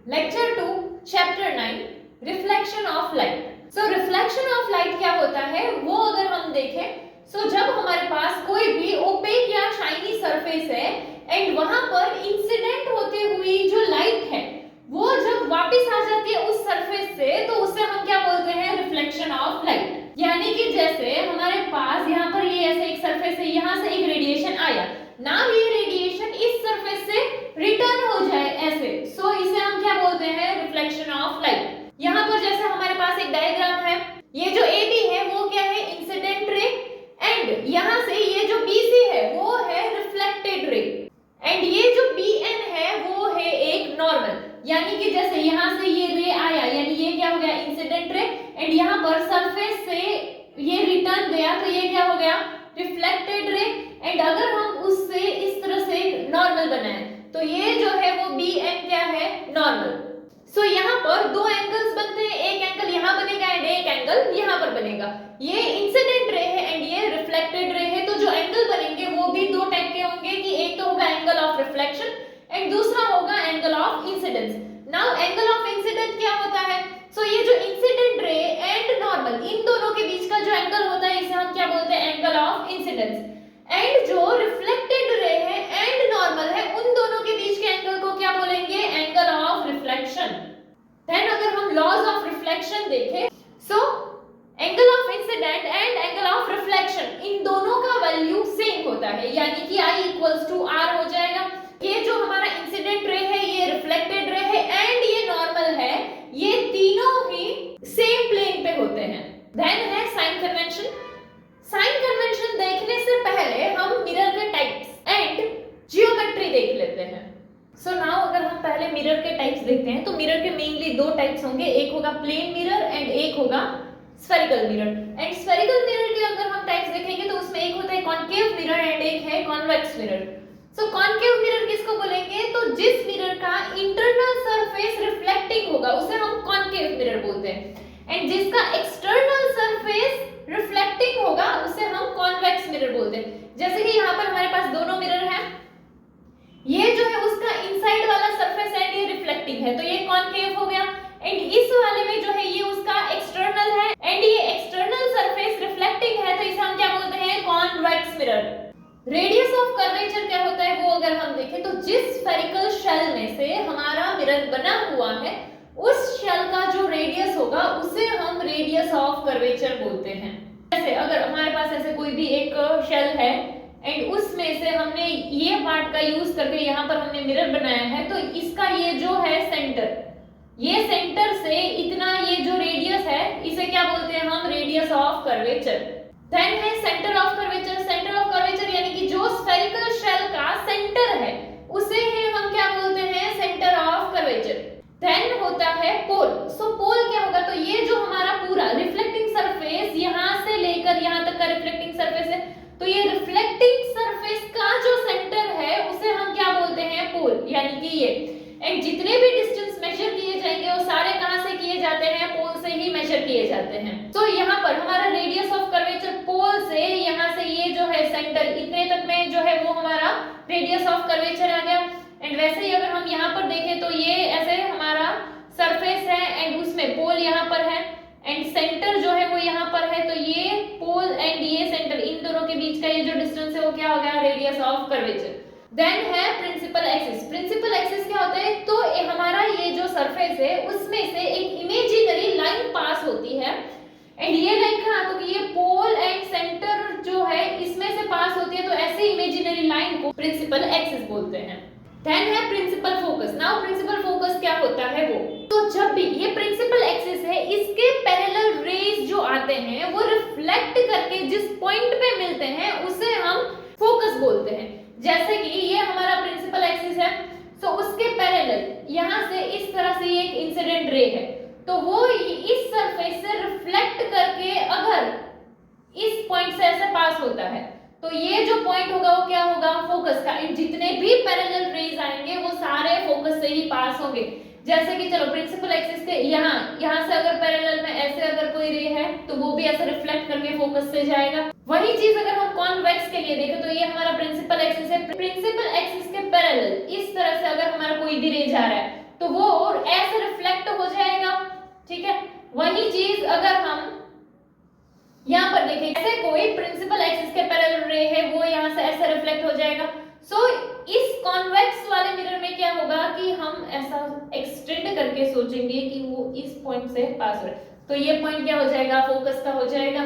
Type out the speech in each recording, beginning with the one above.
Lecture 2 chapter 9 reflection of light. So reflection of light क्या होता है वो अगर हम देखें, सो जब हमारे पास कोई भी ओपेक या शाइनी सरफेस है एंड वहां पर इंसिडेंट होते हुई जो लाइट है वो जब वापस आ जाती है उस सरफेस से, तो उससे हम क्या बोलते हैं, रिफ्लेक्शन ऑफ लाइट। यानी कि जैसे हमारे पास यहाँ पर ये ऐसे एक सरफेस है, यहाँ से एक रेडिएशन आया ना, ये रेडिएशन इस सरफेस से रिटर्न हो जाए ऐसे, सो इसे हम क्या बोलते हैं, रिफ्लेक्शन ऑफ लाइट। यहाँ पर जैसे हमारे पास एक डायग्राम है, ये जो AB है वो क्या है, इंसिडेंट रे, एंड यहाँ से ये जो BC है वो है रिफ्लेक्टेड रे, एंड ये जो BN है वो है एक नॉर्मल। यानी कि जैसे यहाँ से ये रे आया, यानी ये क्या हो गया, इंसिडेंट रे, एंड यहाँ पर सरफेस से ये रिटर्न गया तो ये क्या हो गया, रिफ्लेक्टेड रे, एंड अगर हम उससे इस तरह से नॉर्मल बनाए तो ये जो है वो BN क्या है, नॉर्मल। सो यहाँ पर दो एंगल्स बनते हैं, एक एंगल यहाँ बनेगा एंड एक एंगल यहाँ पर बनेगा। ये इंसिडेंट रे है एंड ये रिफ्लेक्टेड रे है, तो जो एंगल बनेंगे वो भी दो टाइप के होंगे कि एक तो होगा एंगल ऑफ रिफ्लेक्शन एंड दूसरा होगा angle of incidence. Now angle of incident क्या होता है, सो ये जो इंसिडेंट रे एंड नॉर्मल इन दोनों के बीच का जो एंगल होता है इसे हम क्या बोलते हैं, एंगल ऑफ इंसिडेंस। एंड जो रिफ्लेक्टेड रे है एंड नॉर्मल है उन दोनों के बीच के एंगल को क्या बोलेंगे, एंगल ऑफ रिफ्लेक्शन। देन अगर हम लॉज ऑफ रिफ्लेक्शन देखें, so angle of incident and angle of reflection in दोनों का वैल्यू सेम होता है, यानी कि I इक्वल्स टू R हो जाएगा। ये जो हमारा इंसिडेंट रे है, ये रिफ्लेक्टेड रे है एंड ये नॉर्मल है, ये तीनों ही सेम प्लेन पे होते हैं। देन है साइन कन्वेंशन। साइन कन्वेंशन देखने से पहले हम मिरर के टाइप्स एंड जियोमेट्री देख लेते हैं। सो नाउ अगर हम पहले मिरर के टाइप्स देखते हैं तो मिरर के मेनली दो टाइप्स होंगे, एक होगा प्लेन मिरर एंड एक होगा spherical mirror. And spherical mirror के अगर हम टाइप्स देखेंगे तो उसमें एक होता है कॉन्केव मिरर एंड एक है कॉन्वेक्स मिरर। सो कॉन्केव मिरर किसको बोलेंगे, तो जिस मिरर का इंटरनल सरफेस रिफ्लेक्टिंग होगा उसे हम कॉन्केव मिरर बोलते हैं, एंड जिसका एक्सटर्नल सरफेस रिफ्लेक्टिंग होगा उसे हम कॉन्वेक्स मिरर बोलते हैं। जैसे कि यहाँ पर हमारे पास दोनों मिरर हैं, ये जो है उसका इनसाइड वाला सरफेस है ये रिफ्लेक्टिंग है तो ये कॉन्केव हो गया, एंड इस वाले में जो है ये उसका एक्सटर्नल है एंड ये एक्सटर्नल सरफेस रिफ्लेक्टिंग है तो इसे हम क्या बोलते हैं, convex mirror. Radius of curvature क्या होता है वो अगर हम देखें तो जिस स्फेरिकल शेल में से हमारा मिरर बना हुआ है उस शेल का जो रेडियस होगा उसे हम रेडियस ऑफ कर्वेचर बोलते हैं। जैसे अगर हमारे पास ऐसे कोई भी एक शेल है एंड उसमें से हमने ये पार्ट का यूज करके यहाँ पर हमने मिरर बनाया है तो इसका ये जो है सेंटर, ये सेंटर से इतना ये जो रेडियस है इसे क्या बोलते हैं हम, रेडियस ऑफ कर्वेचर। देन है centre of curvature. Centre of curvature यानी कि जो स्फेरिकल शेल का सेंटर है उसे ही हम क्या बोलते हैं, सेंटर ऑफ कर्वेचर। देन होता है पोल। सो पोल क्या होगा, तो ये जो हमारा पूरा रिफ्लेक्टिंग सरफेस यहाँ से लेकर यहाँ तक का रिफ्लेक्टिंग सरफेस है तो ये रिफ्लेक्टिंग सरफेस का जो सेंटर है उसे हम क्या बोलते हैं, पोल, यानी कि ये। एंड जितने भी डिस्टेंस मेजर किए जाएंगे वो सारे कहां से किए जाते हैं, पोल से ही मेजर किए जाते हैं। तो यहाँ पर हमारा रेडियस ऑफ कर्वेचर पोल से यहाँ से ये जो है सेंटर इतने तक में जो है वो हमारा रेडियस ऑफ कर्वेचर आ गया। एंड वैसे ही अगर हम यहाँ पर देखें तो ये ऐसे हमारा सरफेस है एंड उसमें पोल यहाँ पर है एंड सेंटर जो है वो यहाँ पर है, तो ये पोल एंड ये सेंटर इन दोनों के बीच का ये जो डिस्टेंस है वो क्या हो गया, रेडियस ऑफ कर्वेचर। देन है प्रिंसिपल एक्सिस। प्रिंसिपल एक्सिस क्या होता है, तो हमारा ये जो सरफेस है उसमें से एक इमेजिनरी लाइन पास होती है एंड ये लाइन कहाँ, तो ये पोल एंड सेंटर जो है इसमें से पास होती है, तो ऐसे इमेजिनरी लाइन को प्रिंसिपल एक्सिस बोलते हैं। देन है principal focus. Now principal focus क्या होता है वो, तो जब भी ये प्रिंसिपल एक्सिस है इसके पैरेलल रेज जो आते हैं वो रिफ्लेक्ट करके जिस पॉइंट पे मिलते हैं उसे हम फोकस बोलते हैं। जैसे कि ये हमारा प्रिंसिपल एक्सिस है, तो उसके पैरेलल यहाँ से इस तरह से ये एक इंसिडेंट रे है तो वो इस सरफेस से रिफ्लेक्ट करके अगर इस पॉइंट से ऐसे पास होता है तो ये जो पॉइंट होगा वो क्या होगा, फोकस का। जितने भी पैरेलल रेज आएंगे वो सारे फोकस से ही पास होंगे। जैसे कि चलो प्रिंसिपल एक्सिस के यहाँ से अगर पैरेलल में ऐसे अगर कोई रे है तो वो भी ऐसे रिफ्लेक्ट करके फोकस से जाएगा। वही चीज अगर हम कॉन्वेक्स के लिए देखें तो ये हमारा प्रिंसिपल एक्सिस है, प्रिंसिपल एक्सिस के पैरेलल इस तरह से अगर हमारा कोई भी रे जा रहा है तो वो ऐसे रिफ्लेक्ट हो जाएगा, ठीक है। वही चीज अगर हम यहाँ पर देखें, ऐसे कोई प्रिंसिपल एक्सिस के पैरेलल रे है, वो यहाँ से ऐसे रिफ्लेक्ट हो जाएगा। सो इस कॉन्वेक्स वाले मिरर में क्या होगा कि हम ऐसा एक्सटेंड करके सोचेंगे कि वो इस पॉइंट से पास हो रहा है, तो ये पॉइंट क्या हो जाएगा, फोकस का हो जाएगा।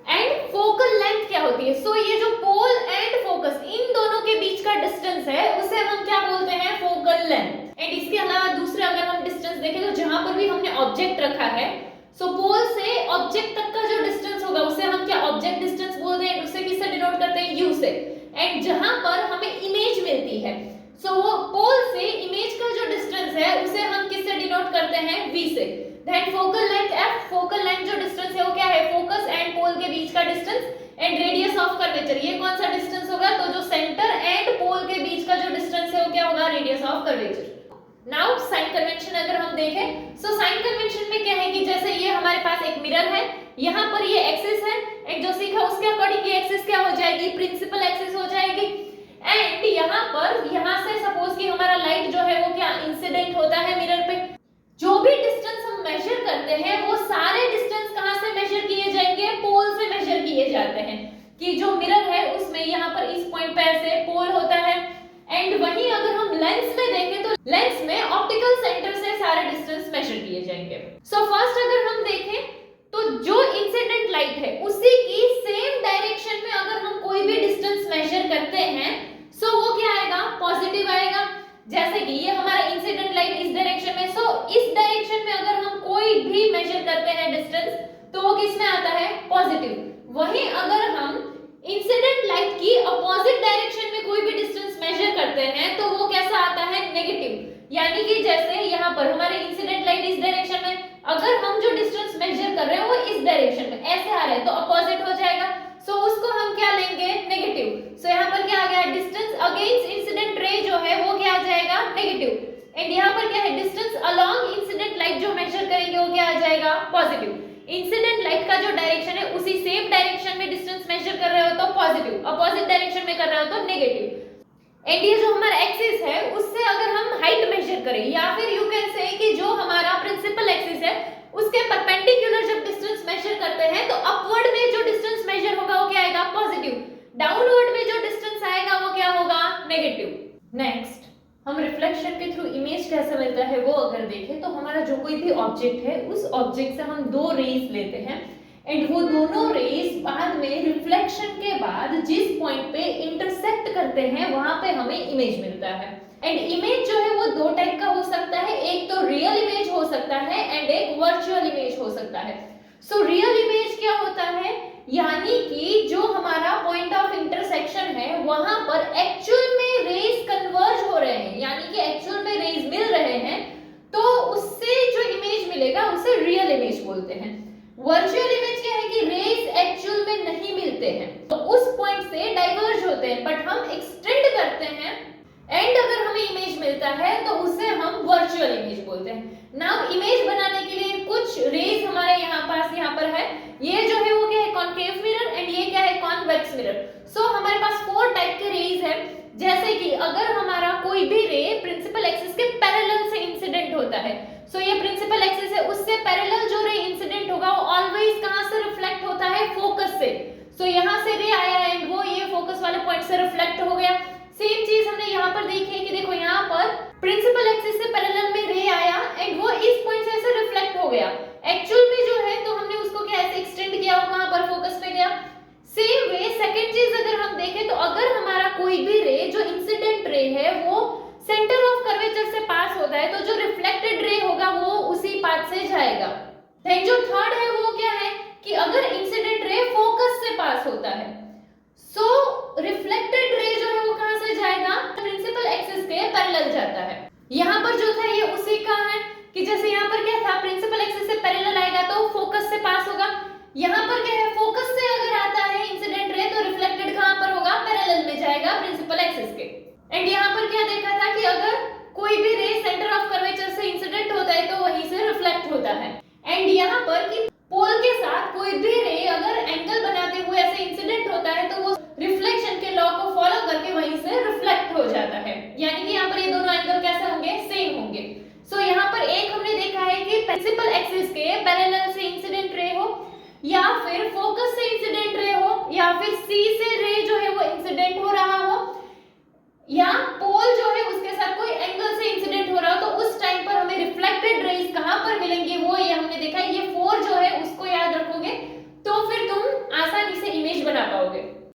एंड फोकल लेंथ क्या होती है, सो ये जो पोल एंड फोकस इन दोनों के बीच का डिस्टेंस है उसे हम क्या बोलते हैं, फोकल लेंथ। एंड इसके अलावा दूसरे अगर हम डिस्टेंस देखें तो जहां पर भी हमने ऑब्जेक्ट रखा है, सो पोल से ऑब्जेक्ट तक का जो डिस्टेंस होगा उसे हम क्या ऑब्जेक्ट डिस्टेंस बोलते हैं, उसे किससे डिनोट करते हैं, यू से। एंड जहां पर हमें इमेज मिलती है, सो वो पोल से इमेज का जो डिस्टेंस है उसे हम किससे डिनोट करते हैं, v से। Then focal length f, focal length जो डिस्टेंस है वो क्या है, फोकस एंड पोल के बीच का distance. And radius of curvature, ये कौन सा डिस्टेंस होगा, तो जो सेंटर एंड पोल के बीच का जो डिस्टेंस है वो क्या होगा, radius of curvature. Now sine convention अगर हम देखें, सो साइन कन्वेंशन में क्या है कि जैसे ये हमारे पास एक मिरर है, यहाँ पर ये एक्सिस है, एंड जो सीखा उसके अकॉर्डिंग ये एक्सिस क्या हो जाएगी, प्रिंसिपल एक्सिस हो जाएगी। एंड यहाँ पर यहाँ से सपोज कि हमारा लाइट जो है वो क्या इंसिडेंट होता है मिरर पे, जो भी डिस्टेंस हम मेजर करते हैं वो सारे डिस्टेंस कहाँ से मेजर किए जाएंगे, पोल से मेजर किए जाते हैं। कि जो मिरर है उसमें यहाँ पर इस पॉइंट पे ऐसे पोल होता है। एंड वहीं अगर हम लेंस में देखें तो लेंस में ऑप्टिकल सेंटर से सारे डिस्टेंस मेजर किए जाएंगे। सो फर्स्ट अगर हम देखें तो जो इंसिडेंट लाइट है उसी की सेम डायरेक्शन में अगर हम कोई भी डिस्टेंस मेजर करते हैं, सो वो क्या आएगा, पॉजिटिव आएगा। जैसे कि ये हमारा इंसिडेंट लाइट इस डायरेक्शन में, सो इस डायरेक्शन में अगर हम कोई भी मेजर करते हैं डिस्टेंस तो वो किस में आता है, पॉजिटिव। वहीं अगर हम इंसिडेंट लाइट की अपोजिट डायरेक्शन में कोई भी डिस्टेंस मेजर करते हैं तो वो कैसा आता है, नेगेटिव। यानी कि जैसे यहाँ पर हमारे इंसिडेंट लाइट इस डायरेक्शन में, अगर हम जो डिस्टेंस मेजर कर रहे हैं वो इस डायरेक्शन में ऐसे आ रहा है तो अपोजिट हो जाएगा, सो उसको हम क्या लेंगे, नेगेटिव। सो यहाँ पर क्या आ गया, डिस्टेंस अगेंस्ट इंसिडेंट रे जो है वो क्या आ जाएगा, नेगेटिव। एंड यहाँ पर क्या है, डिस्टेंस अलोंग इंसिडेंट लाइट जो मेजर करेंगे वो क्या आ जाएगा, पॉजिटिव। इंसिडेंट लाइट का जो डायरेक्शन है उसी सेम डायरेक्शन में डिस्टेंस मेजर कर रहे हो तो पॉजिटिव, अपोजिट डायरेक्शन में कर रहे हो तो नेगेटिव। एंड ये जो हमारा एक्सिस है उससे अगर हम हाइट मेजर करें, या फिर यू कैन से कि जो हमारा प्रिंसिपल एक्सिस है उसके परपेंडिकुलर जब डिस्टेंस मेजर करते हैं तो अपवर्ड में जो डिस्टेंस मेजर होगा वो क्या आएगा, पॉजिटिव। डाउनवर्ड में जो डिस्टेंस आएगा वो क्या होगा, नेगेटिव। नेक्स्ट हम रिफ्लेक्शन के थ्रू इमेज कैसे मिलता है वो अगर देखें तो हमारा जो कोई भी ऑब्जेक्ट है उस ऑब्जेक्ट से हम दो रेज लेते हैं, एंड वो दोनों रेज बाद में रिफ्लेक्शन के बाद जिस पॉइंट पे इंटरसेक्ट करते हैं वहां पे हमें इमेज मिलता है। एंड इमेज जो है वो दो टाइप का हो सकता है, एक तो रियल इमेज हो सकता है एंड एक वर्चुअल इमेज हो सकता है। सो रियल इमेज क्या होता है, यानी कि जो हमारा पॉइंट ऑफ इंटरसेक्शन है वहां पर एक्चुअल में रेज कन्वर्ज हो रहे हैं, यानी कि एक्चुअल में रेज मिल रहे हैं, तो उससे जो इमेज मिलेगा उसे रियल इमेज बोलते हैं। वर्चुअल इमेज क्या है कि रेज एक्चुअल में नहीं मिलते हैं तो उस पॉइंट से डाइवर्ज होते हैं, बट हम एक्सटेंड करते हैं एंड अगर हमें इमेज मिलता है तो उसे हम वर्चुअल इमेज बोलते हैं। नाउ इमेज बनाने के लिए कुछ रेज हमारे यहाँ पर है, ये जो है वो क्या है, कॉनकेव मिरर, एंड ये क्या है, कॉन्वेक्स मिरर। सो हमारे पास 4 टाइप के रेज है। जैसे कि अगर हमारा कोई भी रे प्रिंसिपल एक्सिस के पैरेलल से इंसिडेंट होता है, सो ये प्रिंसिपल एक्सिस है उससे पैरेलल जो रे इंसिडेंट होगा वो ऑलवेज कहां से रिफ्लेक्ट होता है, फोकस से। सो यहाँ से रे आया है एंड वो ये फोकस वाले पॉइंट से रिफ्लेक्ट हो गया। सेम चीज हमने यहाँ पर देखी है कि देखो यहाँ पर प्रिंसिपल एक्सिस से पैरेलल में रे आया एंड वो इस पॉइंट से ऐसे रिफ्लेक्ट हो गया। एक्चुअल में जो है तो हमने उसको क्या ऐसे एक्सटेंड किया, वो कहां पर, फोकस पे गया। सेम वे सेकंड चीज अगर हम देखें तो अगर हमारा कोई भी रे जो इंसिडेंट रे है वो सेंटर ऑफ कर्वेचर से पास होता है तो जो रिफ्लेक्टेड रे होगा वो उसी पाथ से जाएगा। देन जो थर्ड है वो क्या है कि अगर इंसिडेंट रे फोकस से पास होता है, सो रिफ्लेक्टेड रे जो है वो कहां से जाएगा, प्रिंसिपल एक्सिस के पैरेलल जाता है। यहाँ पर जो था ये उसी का है कि जैसे यहाँ पर क्या था, प्रिंसिपल एक्सिस से पैरेलल आएगा तो फोकस से पास होगा। यहाँ पर क्या है, फोकस से अगर आता है इंसिडेंट रे तो रिफ्लेक्टेड कहां पर होगा, पैरेलल में जाएगा प्रिंसिपल एक्सिस के। एंड यहाँ पर क्या देखा था कि अगर कोई भी रे सेंटर ऑफ कर्वेचर से इंसिडेंट होता है तो वहीं से रिफ्लेक्ट होता है। एंड यहाँ पर कि पोल के साथ कोई भी रे अगर एंगल बनाते हुए ऐसे इंसिडेंट होता है तो वो रिफ्लेक्शन के लॉ को फॉलो करके वहीं से रिफ्लेक्ट हो जाता है, यानी कि यहाँ पर ये दोनों एंगल कैसे होंगे, सेम होंगे। या फिर फोकस से इंसिडेंट रे हो या फिर सी से रे जो है वो इंसिडेंट हो रहा हो